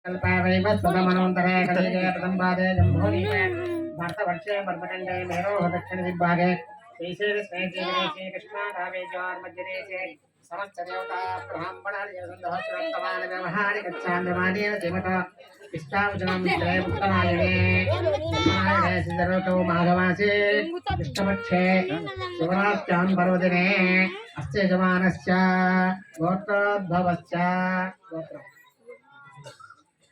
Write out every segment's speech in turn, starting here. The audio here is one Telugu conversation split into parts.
कल्पावैव स्वतमनन्तरे कलिगे प्रथमपादे जम्भूदीपे भरतवर्षे भरतखण्डे मेरोः दक्षिणदिग्भागे श्रीशैलस्मे श्रीगणेशे कृष्णारावेज्वार्मध्यदेशे समस्तदेवता ब्राह्मणादिजनसन्दः श्रोत्तमान् व्यवहारि गच्छान्द्रमानेन देवता इष्टावचनं जय उत्तरायणे सिद्धरोतो माघमासे कृष्णपक्षे शिवरात्र्यां पर्वदिने अस्य यजमानस्य गोत्रोद्भवस्य गोत्रम्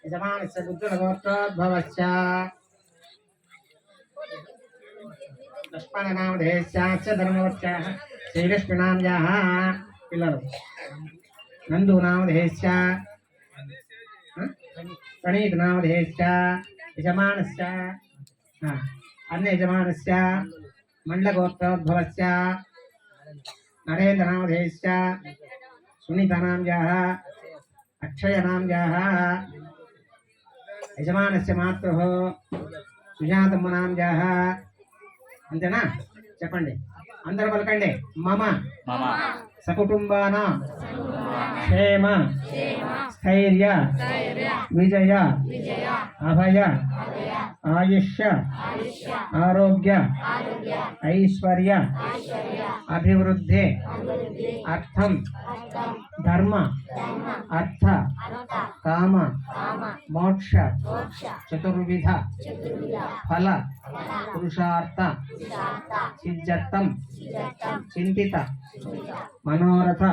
यजमानस्य पुत्रगोत्रोद्भवस्य लक्ष्मणनामधेयस्य धर्मवत्याः श्रीलक्ष्मीनाम्याः पिल्लरु नन्दूनामधेयस्य प्रणीतनामधेयस्य यजमानस्य अन्य यजमानस्य मण्डलगोत्रोद्भवस्य नरेन्द्रनामधेयस्य सुनीतानाम्याः अक्षयनाम्याः यजमानस्य मातुः सुजातम्मनाम्याः अंतेना చెప్పండి అందరూ పలకండి మమ సకుటుంబాన క్షేమ స్థైర్య విజయ అభయ ఆయుష్య ఆరోగ్య ఐశ్వర్య అభివృద్ధి అర్థం ధర్మ అర్థ కామ మోక్ష చతుర్విధ ఫల పురుషార్థ సిద్ధ్యర్థం చింతిత మనోరథ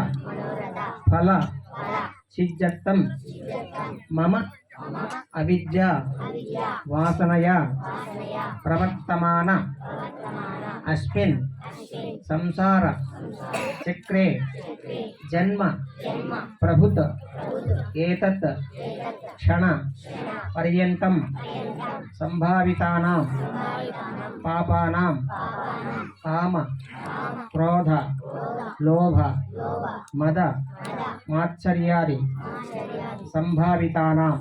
ఫల సిద్ధ్యర్థం మమ అవిద్య వాసనయ ప్రవర్తమాన అస్మిన్ సంసార చక్రే జన్మ ప్రభుత్ ఏతత్ క్షణ పర్యంతం సంభావితానాం పాపానాం కామ క్రోధ లోభ మద మాత్సర్యాది సంభావితానాం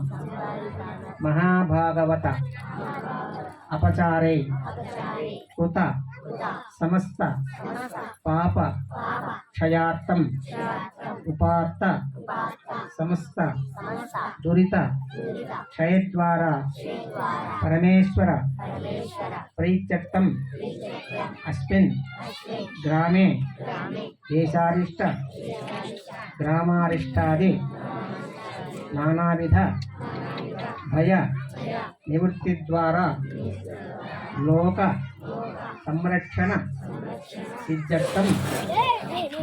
మహాభాగవత అపచారే కృత సమస్త పాప క్షయార్థం ఉపాత్త సమస్త దురిత క్షయద్వారా పరమేశ్వర ప్రీత్యర్థం అస్మిన్ గ్రామే దేశారిష్ట గ్రామారిష్టాది నానావిధ భయ నివృత్తి ద్వారా లోక సంరక్షణ సిద్ధ్యర్థం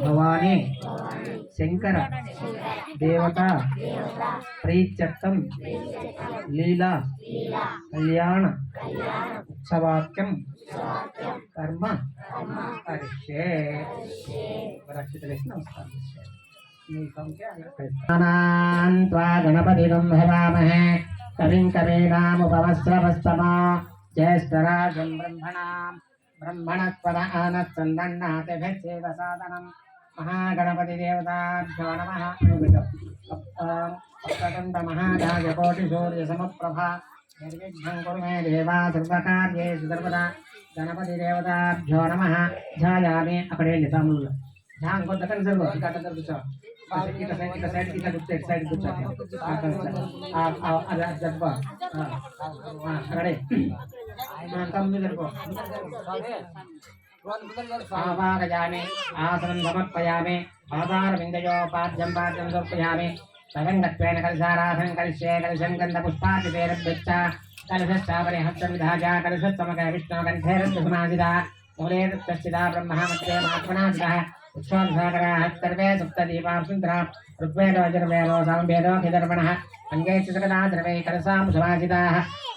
భవానీ శంకర దేవత ప్రీత్యర్థం లీలా కళ్యాణ ఉత్సవాక్యం కర్మ కరిష్యే. నమస్కారం. గణపతిగం భవామహే కవిం కవీనాముపమస్రవస్తమా జ్యేష్ఠరాజం బ్రహ్మణస్పద ఆనశ్చందన్నాతిభిశ్చేదసాదనం महागणपति देवताभ्यो नमः. सप्तकंठ महाकाय सूर्य समप्रभा निर्विघ्नं कुरु मे देवा सर्वकार्येषु सर्वदा. गणपति देवताभ्यो नमः. ध्यायामि अकडे नितामुल ध्यान को दकन सर्व इकाटा कर कुछ kita side kita duduk side कुछ आप ada जज्बा अकडे कम इधर को आवाहयामि आसनं समर्पयामि पादारविन्दयोपाद्यं पाद्यं समर्पयामि सगन्धत्वेन कलशाराधनं करिष्ये. कलशं गन्धपुष्पादितेरभ्यश्च कलशश्चापरे हस्तं विधाय कलशस्तमकः विष्णुकण्ठेरसमासिता मूले तस्थिता ब्रह्मा मध्ये महात्मनासितः उत्सवसागराः सर्वे सप्तदीपावसुन्धरा ऋग्वेदो यजुर्वेदो सामवेदो खिदर्पणः अङ्गे च सकदा सर्वे कलशां समासिताः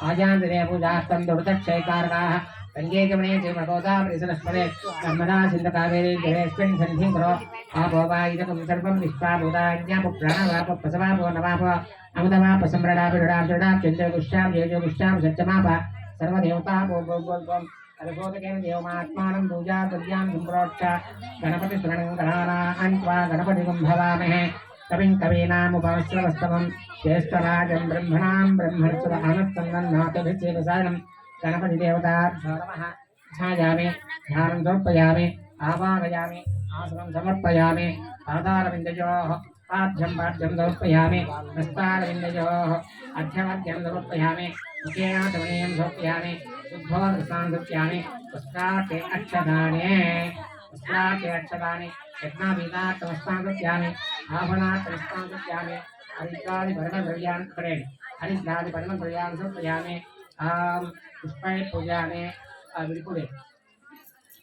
आजान्तिरे पूजास्तं दुर्दक्षैकारकाः गंगे जमुने जयमगोदावरी सरस्वती नर्मदा सिन्धु कावेरी जलेस्मिन् सन्निधिं कुरु आपो वा इदं सर्वं विश्वाभूतान्यापो प्राणवापो प्रसवापो नवापो अमुदवापो सम्राडाभिरुडाभिरुडा चन्द्रगुष्टां जेजोगुष्टां सत्यमाप सर्वदेवतापो गोगोगों अरसोदकेन देवमात्मानं पूजा तुल्यां सम्प्रोक्ष गणपतिस्मरणं गणानान्त्वा गणपतिगं भवामहे कविं कवीनामुपमस्रवस्तमं ज्येष्ठराजं ब्रह्मणां ब्रह्मणस्पद आनस्तन्नन्नाथभिश्चेदसादनं गणपति देवताभ्यो नमः. ध्यायामि ध्यानं समर्पयामि आवाहयामि आसनं समर्पयामि पादारविन्दयोः पाठ्यं समर्पयामि नस्तारविन्दयोः अर्घ्यमर्घ्यं समर्पयामि मुखेन चमनीयं समर्पयामि शुद्धोदृष्टान् समर्पयामि पुष्काके अक्षतानि यज्ञापीतार्थमस्तान् समर्पयामि आभरणार्थमस्तान् समर्पयामि हरिद्रादि परमद्रव्यान् करेण हरिद्रादि परमद्रव्यान् समर्पयामि पुष्पै पूजयामि विपुले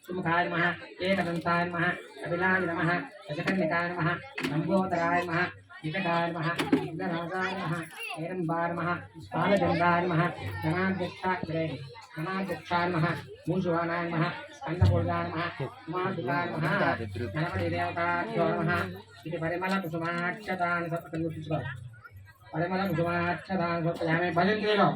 सुमुखाय नमः एकदन्ताय नमः कपिलाय नमः दशकन्यकाय नमः लम्बोदराय नमः निकटाय नमः विघ्ननाशाय नमः हेरम्बाय नमः बालचन्द्राय नमः धनाध्यक्षाय नमः मूषवानाय नमः स्कन्दपूर्णाय नमः उमासुताय नमः गणपतिदेवताभ्यो नमः इति परिमलकुसुमाक्षतानि परिमलकुसुमाक्षतानि समर्पयामि भजन्तेनो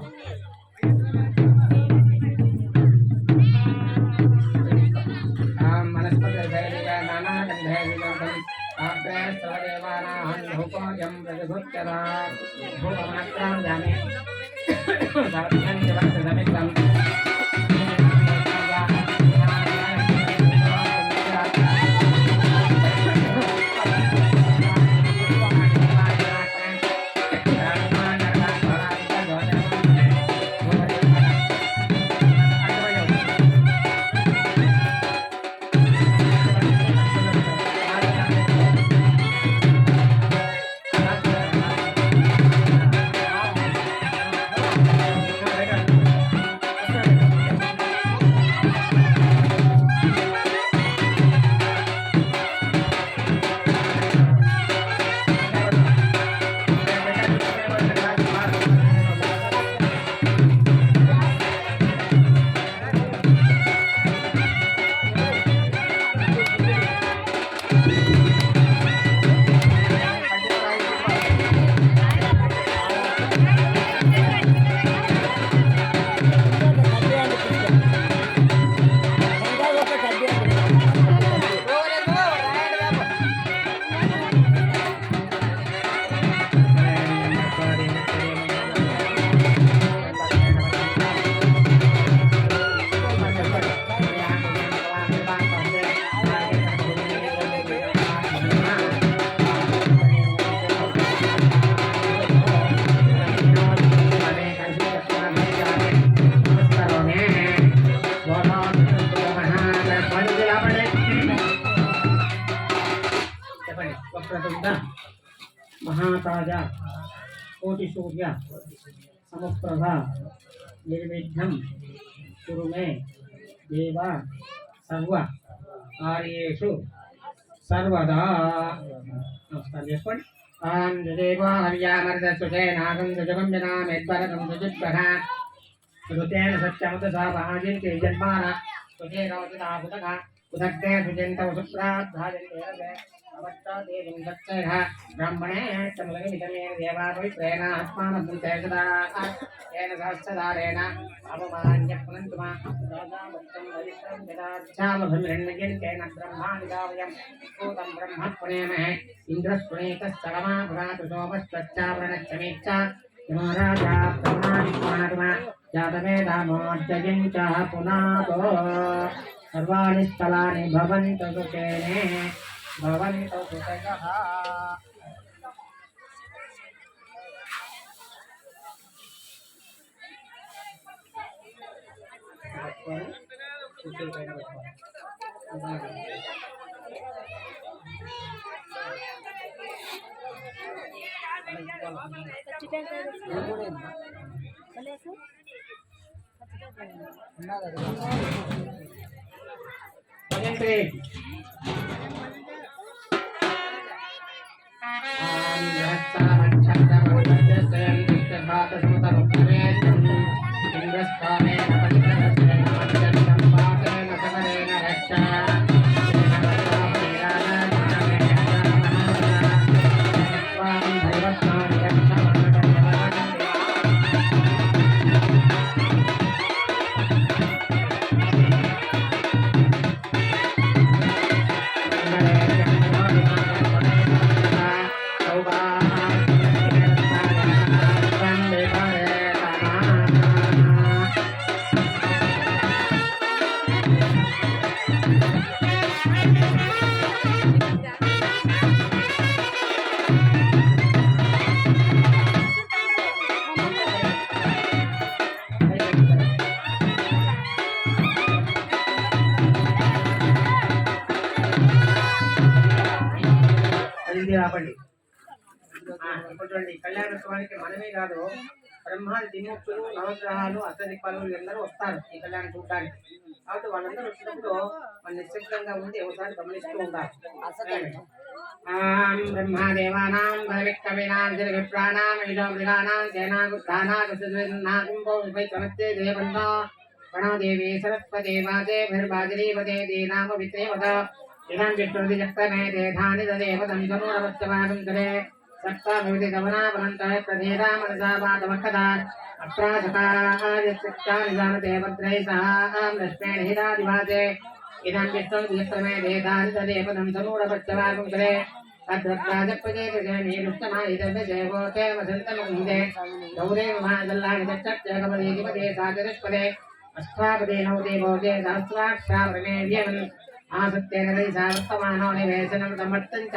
महाताजा कोटि सूर्य समुप्रभा निर्विघ्नं कुरु मे देव सर्व कार्येषु सर्वदा नमस्कार చేసుకోండి దేవో హవ్యామర్దసుతే నాగం జగంజనా మేద్వరకం సుజిత్వః ఋతేన సత్యమతసా భాజింతే జన్మాన సుతే గౌతదాభుతః ఉదగ్నే సుజంత వసుప్రాద్ధాజంతే అవత్తాదేవం దత్తైః బ్రాహ్మణే చమలమిదమేన దేవాపవిత్రేణ ఆత్మానద్దుతేజదా ఏన సహస్రధారేణ అవమాన్య పునంతుమా రాజామత్తం వరిష్టం యదాచామభిరణ్యజంతేన బ్రహ్మానిదావయం భూతం బ్రహ్మ పుణేమహే ఇంద్రస్పుణేతస్థలమా పురాతు సోమశ్వచ్చావరణచ్చమేచ్చ యమరాజా బ్రహ్మాదిత్మానమా జాతవేదామోర్జయంచ పునాతో సర్వాణి స్థలాని భవంతు సుఖేనే భవంతు సుఖయః Bye. ఆపండి. ఇప్పుడు చూడండి కళ్యాణోత్సవానికి మనమే కాదు బ్రహ్మాది దిమూర్తులు నవగ్రహాలు అష్టదిక్పాలు అందరూ వస్తారు ఈ కళ్యాణం చూడడానికి. కాబట్టి వాళ్ళందరూ వచ్చినప్పుడు మన నిశ్శబ్దంగా ఉండి ఒకసారి గమనిస్తూ ఉంటారు. బ్రహ్మదేవానాం భవికవినాం విప్రాణాం మృగానాం సేనాగుప్తానాగస్తే దేవంతో ప్రణవదేవి సరస్వతే వాదే భర్భాజరీవదే దేనామ విత్రేవద ఇదం విష్ణుది జక్తమే దేధాని తదేవ దంసమూఢవచ్చవాగం కరే సప్తాభవితి గమనాపనంతః ప్రధేరా మనసా వాదవక్కదా అప్రాసకాయశ్చిత్తాని జానతే భద్రై సహాం లక్ష్మేణ హిరాదివాసే ఇదం విష్ణుది జక్తమే దేధాని తదేవ దంసమూఢవచ్చవాగం కరే అద్భుతాజపజేతమీరుష్టమాయిదే వసంతముందే గౌరే మహాదల్లాని దక్షగమదేధిపదే సాగరిష్పదే అష్టాపదే నవదే భోగే సహస్రాక్షావరణేవ్యమన్ ఆసత్యేన సావర్తమానో నివేశనం సమర్థంచ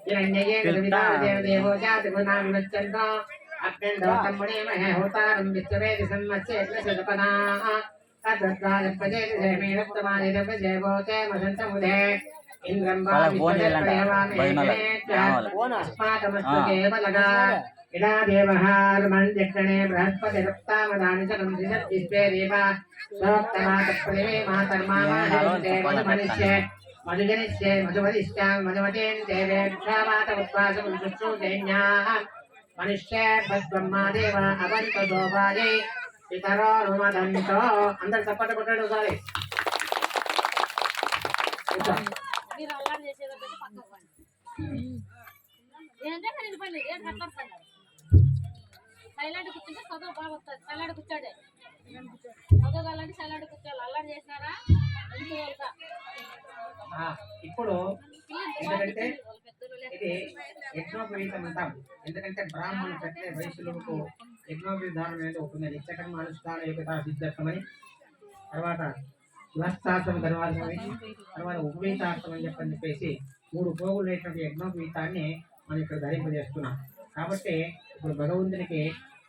హిరణ్యయేన దేవో జాతి గుణా వివచ్చంతో అగ్నిందోతమ్మునే మహే హోతారం విశ్వవేది సన్మత్సేత్రశతపనా అద్భుతాజపజేతమీరుష్టమాయిదే భోగే వసంతముదే ఇంద్రం ఇడా దేవహారమణ్యక్షణే బృహస్పతి రక్తామదాని చకం విశ్వే దేవ సోక్తమాతప్రతిమే మాతర్మామనిష్యే మధుజనిష్యే మధువదిష్టాం మధుమతేన్ దేవేక్షామాత ఉత్పాసం శుశ్రూషేణ్యా మనుష్యే బ్రహ్మాదేవ అవంత శోభాయై ఇతరో రుమదంతో అందరు చప్పట కొట్టాడు ఒకసారి. మీరు అల్లాడి చేసేదంటే పక్కకు పండి ఏంటంటే నేను పని ఏం కట్టారు సైలెంట్ కూర్చుంటే చదువు బాగా వస్తుంది. సైలెంట్ కూర్చోడే చదువు అలాంటి సైలెంట్ కూర్చోవాలి. అల్లాడి చేసినారా ఇప్పుడు ఎందుకంటే ఇది యజ్ఞోపవీతం అంటాం. ఎందుకంటే బ్రాహ్మణ చక్ర వయసులకు యజ్ఞోపవీధానం అనేది ఉంటుంది. నిత్యకర్మ అనుష్ఠాన యొక్క సిద్ధమని తర్వాత గృహస్థాశ్రమ ధర్మాశ్రమని తర్వాత ఉపవీతాశ్రమం అని చెప్పేసి 3 పోగులు లేటువంటి యజ్ఞోపవీతాన్ని మనం ఇక్కడ ధరింపజేస్తున్నాం. కాబట్టి ఇప్పుడు భగవంతునికి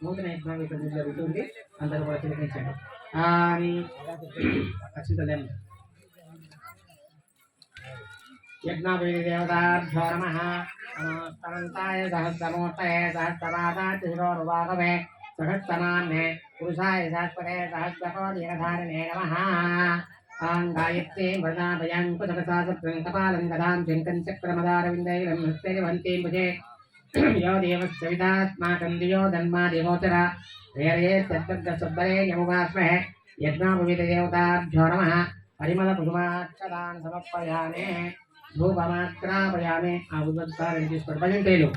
నూతన యజ్ఞోపవీతం జరుగుతుంది. అందరూ కూడా చిలికించండి. అక్షితలేము యజ్ఞోపవీతి దేవతాభ్యో నమః అనంతాయ సహస్రమూర్తయే సహస్రపాదాతిశిరోరుభాగవే సహస్రనామ్నే పురుషాయ సహస్పతే సహస్రకోటిధారిణే నమః. గాయత్రీ వృణాభయం కుశకసాసప్రం కపాలం గదాం శంకం చక్రమదారవిందైరం హస్తైర్వంతీం భుజే యో దేవస్య విదాస్మాకం దియో ధన్మాదిగోచర రేరయే సద్భద్రసబ్బరే యముగాస్మహే యజ్ఞోపవీత దేవతాభ్యో నమః. పరిమళ కుసుమాక్షదాన్ సమర్పయామే ధూపమాగ్రాపయామే. ఆ ఉద్భారం తీసుకోండి. భజంతేలు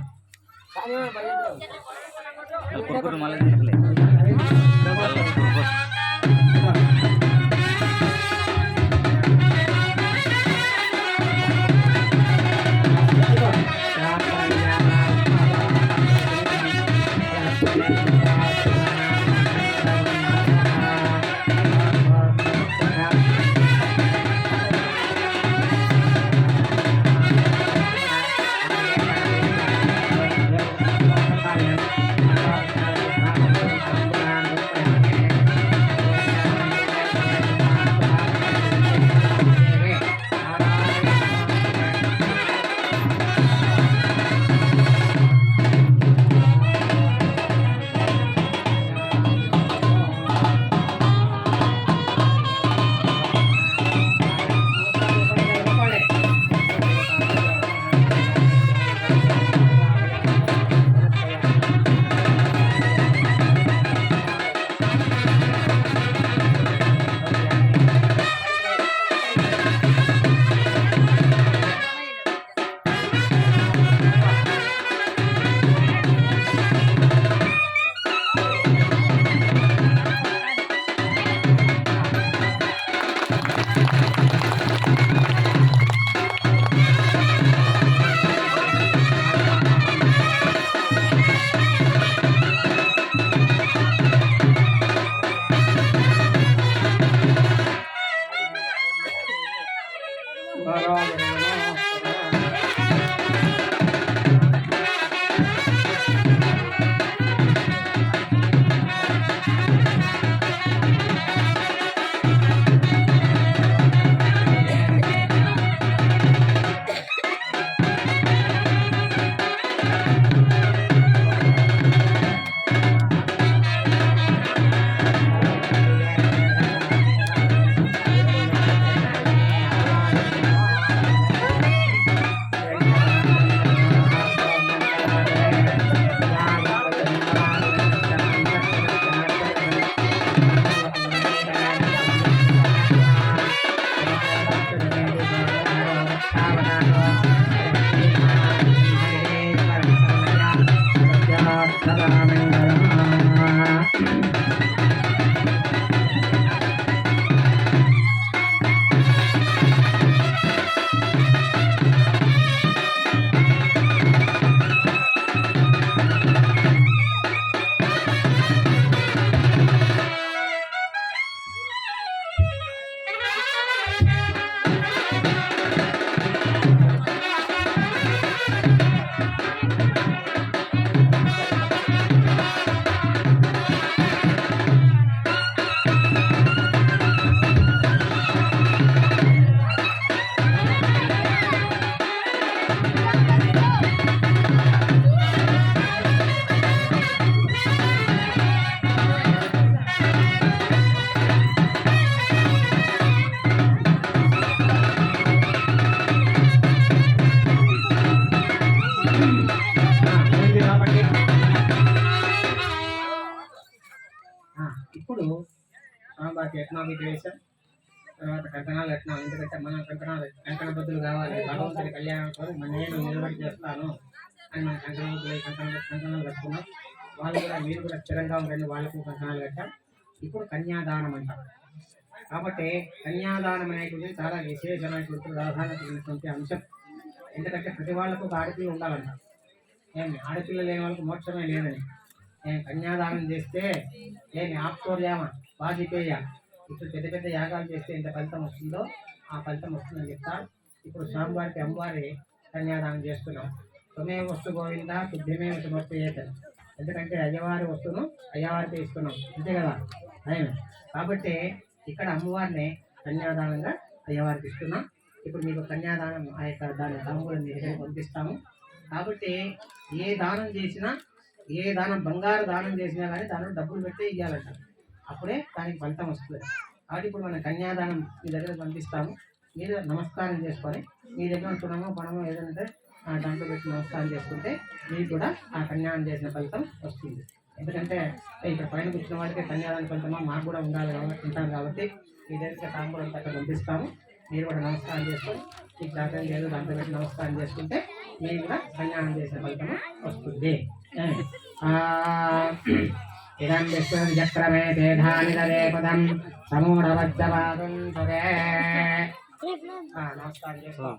ఇప్పుడు స్వామివారికి యజ్ఞాభిషేకం తర్వాత కంకణాలు కట్టినాం. ఎందుకంటే మనం కంకణ బద్దులు కావాలి భగవంతుడి కళ్యాణం కోసం నేను నిలబడి చేస్తాను అని మనం కంకణాలు కట్టుకున్నాం. వాళ్ళు కూడా మీరు కూడా స్థిరంగా ఉండండి, వాళ్ళకు కంకణాలు కట్టాం. ఇప్పుడు కన్యాదానం అంటాం. కాబట్టి కన్యాదానం అనేటువంటిది చాలా విశేషమైనటువంటి ప్రాధాన్యత అంశం. ఎందుకంటే ప్రతి వాళ్ళకు ఒక ఆడపిల్ల ఉండాలంట. ఏమి ఆడపిల్ల లేని వాళ్ళకు మోక్షమే లేదని. నేను కన్యాదానం చేస్తే ఏమి ఆప్తోర్యామ వాజిపేయ ఇప్పుడు పెద్ద పెద్ద యాగాలు చేస్తే ఎంత ఫలితం వస్తుందో ఆ ఫలితం వస్తుందని చెప్తారు. ఇప్పుడు స్వామివారికి అమ్మవారి కన్యాదానం చేస్తున్నాం. తుమే వస్తు గోవింద తుభ్యమే సమర్పయేత. ఎందుకంటే అయ్యవారి వస్తువును అయ్యవారికి ఇస్తున్నాం, అంతే కదా ఆయన. కాబట్టి ఇక్కడ అమ్మవారిని కన్యాదానంగా అయ్యవారికి ఇస్తున్నాం. ఇప్పుడు మీకు కన్యాదానం ఆ యొక్క దాని తాంబూలం మీ దగ్గర పంపిస్తాము. కాబట్టి ఏ దానం చేసినా, ఏ దానం బంగారు దానం చేసినా కానీ దానిలో డబ్బులు పెట్టే ఇవ్వాలంట, అప్పుడే దానికి ఫలితం వస్తుంది. కాబట్టి ఇప్పుడు మనం కన్యాదానం మీ దగ్గర పంపిస్తాము. మీరు నమస్కారం చేసుకొని మీ దగ్గర తుణమో పణమో ఏదంటే దాంట్లో పెట్టి నమస్కారం చేసుకుంటే మీకు కూడా ఆ కన్యాదానం చేసిన ఫలితం వస్తుంది. ఎందుకంటే ఇక్కడ పైన కూర్చున్న వాళ్ళకి కన్యాదానం ఫలితమో మాకు కూడా ఉండాలి కాబట్టి ఉంటాం కాబట్టి మీ దగ్గర తాంబూలం అక్కడ పంపిస్తాము. మీరు కూడా నమస్కారం చేసుకొని మీకు జాతకం లేదు దాంట్లో పెట్టి నమస్కారం చేసుకుంటే మీరు కూడా కన్యాదానం చేసిన ఫలితము వస్తుంది. ఇదం విశ్వచక్రమే తేధానిదే పదం సమూఢవచ్చవాదం తదే. నమస్కారం చేసుకో.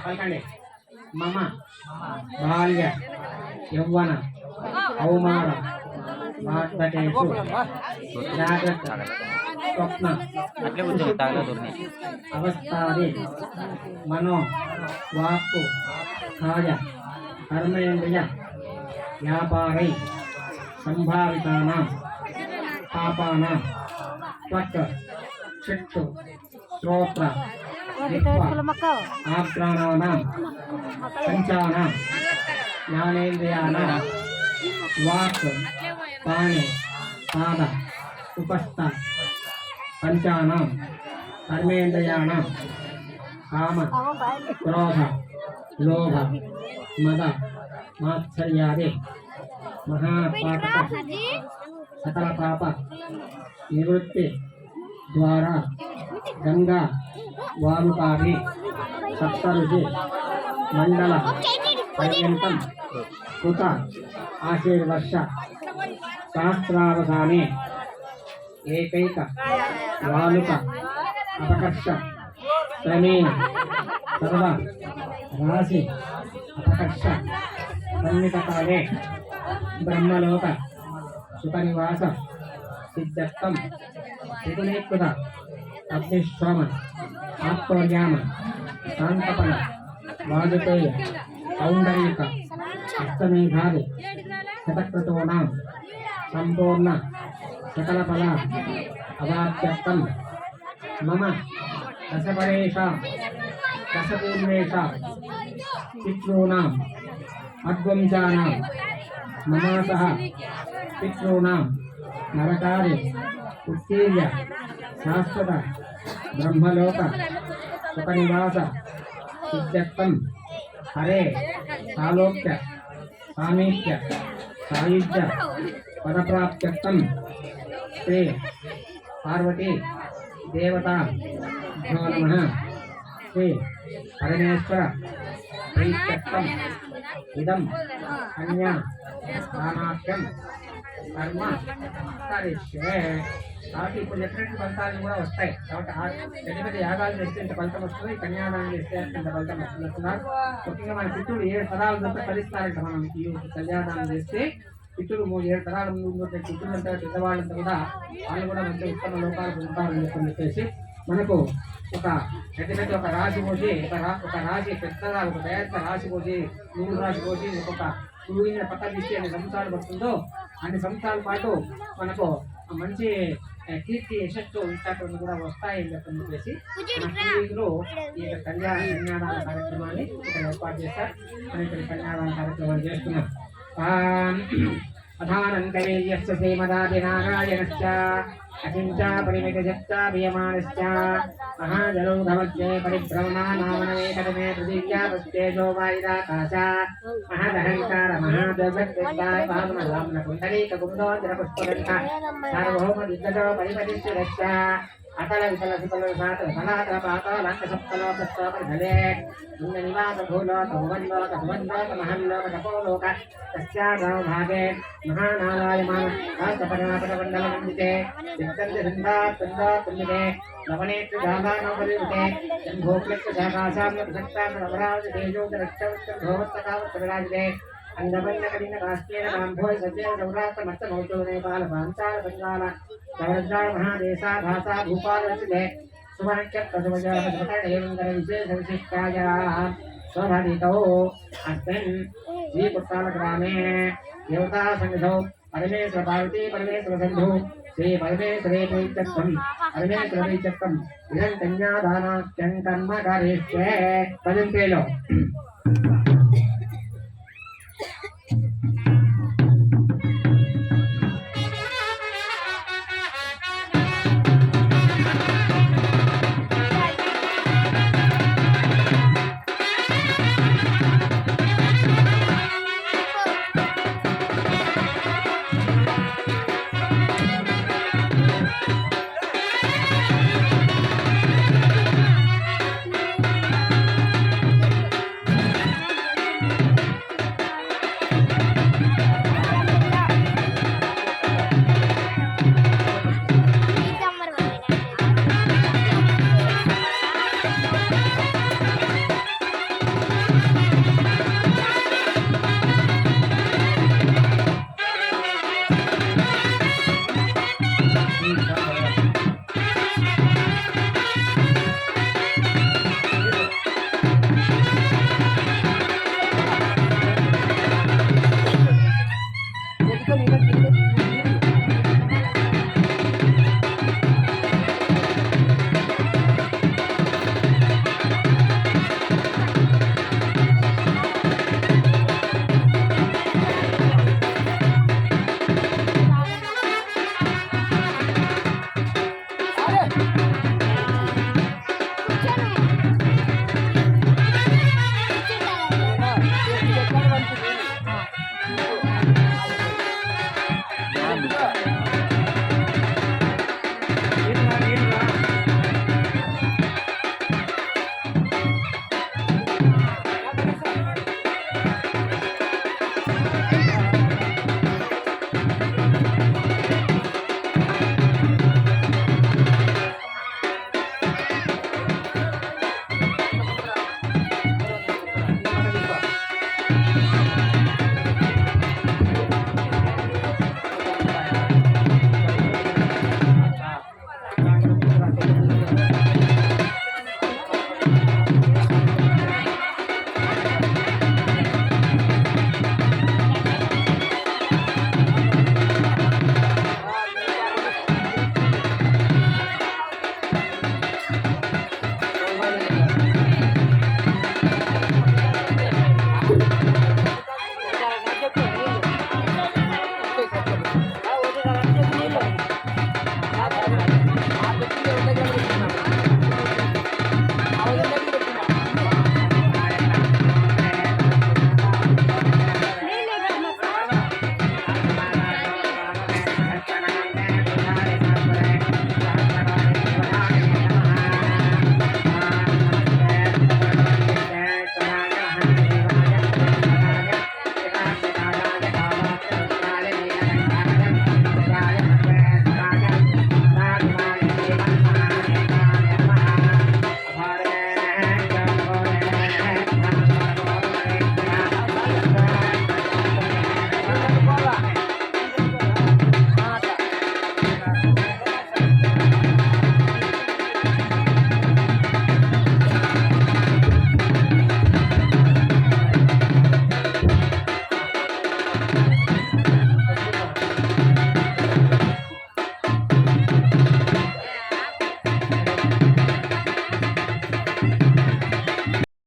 పలకండి. మమ బాల్య యౌవన కౌమార వార్ధకేషు జాగ్రత్త స్వప్న అవస్థాది మనో వాక్కు కాయ కర్మేంద్రియ వ్యాపారై సంభావితానాం పాపానాం త్వక్ చక్షు శ్రోత్ర ఆగ్రాణానాం పంచానాం జ్ఞానేంద్రియాణాం వాక్ పాణి పాద ఉపస్థ పంచానాం కర్మేంద్రియాణాం కామ క్రోధ లోభ మద మాత్సర్యాది మహాపాతక సకల పాప నివృత్తి ద్వారా గంగా వారుకాది సప్తరుషి మండల పర్యంతం కృత ఆశీర్వర్ష శాస్త్రావధానే ఏకైక వాలుక అపకర్ష క్రమేణ సర్వ రాశి అపకర్ష సన్నికకాలే బ్రహ్మలోక సుఖనివాస సిద్ధత్తం త్రిగుణీకృత అగ్నిశ్వామ ఆత్మర్యామ శాంతపన వాజపేయ సౌందర్యక అష్టమేఘాది శతక్రతూనాం సంపూర్ణ సకలఫల అవాప్యర్థం మమ దశపరేషాం దశపూర్వేషాం పితॄణాం అద్వంశానాం మమ సహ పితॄణాం నరకారి ఉత్తీర్య శాశ్వత బ్రహ్మలోక సుఖనివాస సిద్ధత్వం హరే సాలోక్య సామీప్య సాయుధ్య పదప్రాప్త్యర్థం శ్రీ పార్వతీ దేవతా నమః. శ్రీ పరమేశ్వర ప్రీత్యర్థం ఇదం కన్యా దానాఖ్యం కర్మ కరిష్యే. కాబట్టి ఇప్పుడు చెప్పినట్టు ఫలితాలు కూడా వస్తాయి. కాబట్టి పెద్ద పెద్ద యాగాలు చేస్తే ఇంత ఫలితం వస్తుంది, కన్యాదానం చేస్తే ఇంత ఫలితం వస్తుంది అంటున్నారు. ముఖ్యంగా మన పితృడు 7 తరాల ద్వారా ఫలిస్తారంట. మనం ఈ కన్యాదానం చేస్తే పితృడు 7 తరాల ముందు పితృలంతా పెద్దవాళ్ళంతా కూడా వాళ్ళు కూడా మంచి ఉత్తమ లోకాలు పొందుతారని చెప్పేసి మనకు ఒక పెద్ద ఒక రాశి పోసి ఒక రాశి పెద్దగా ఒక తయారు రాశి పోసి 3 రాశి పోసి ఒక్కొక్క సూర్యుని పక్కన తీసి అన్ని సంవత్సరాలు పడుతుందో అన్ని సంవత్సరాల పాటు మనకు మంచి కీర్తి యశస్సు ఇట్లాంటివి కూడా వస్తాయని చెప్పేసి మన పూర్వీకులు ఈ యొక్క కన్యాదాన కార్యక్రమాన్ని ఇక్కడ ఏర్పాటు చేశారు. మనం ఇక్కడ కన్యాదాన కార్యక్రమాలు చేస్తున్నాం. అధానంతవీర్యస్య శ్రీమదాదినారాయణశ్చ అకించ పరిమితజత్తాభియమానశ్చ మహాజలౌధమధ్యే పరిభ్రమణానామనవేకటమే పృథివ్యాపస్తేజో వాయురాకాశ మహదహంకార మహాదోగ్దాయ భావనలామ్న కుండలీకగుండోజరపుష్పదంత సార్వభౌమ దిగ్గజో పరిపతిశ్చ అతల వితల సుతల సాత సనాతన పాతాళంక సప్తలోకస్తోపరిధలే నివాస భూలోక భువన్లోక భువన్లోక మహల్లోక తపోలోక తస్యాగో భాగే మహానారాయమాన రాష్ట్రపరిమాపటమండలమండితే విత్తంతి సింధాత్తుందాత్తుండితే లవణేత్ర జాగానోపరియుతే శంభోక్లక్ష్య శాకాశామ్య ప్రసక్తాన్న నవరాజ తేజోదరక్షవత్తం భోవత్తకావత్తరాజితే అంగబంధకలింగ కాశ్మీర కాంభోయ సజ్జేన సౌరాష్ట్ర మత్త మౌచో నేపాల పాంచాల బెంగాల సవరద్రాయ మహాదేశా భాషా భూపాలే సువర్ణక్షత్రసుభజాపతిపతేంకర విశేష విశిష్టాయ స్వభాదితౌ అస్మిన్ శ్రీపుట్టాల గ్రామే దేవతా సన్నిధౌ పరమేశ్వర పార్వతీ పరమేశ్వర సంధు శ్రీ పరమేశ్వరే ప్రీత్యర్థం పరమేశ్వర ప్రీత్యర్థం ఇదం కన్యాదానాఖ్యం కర్మ కరిష్యే పదంతేలో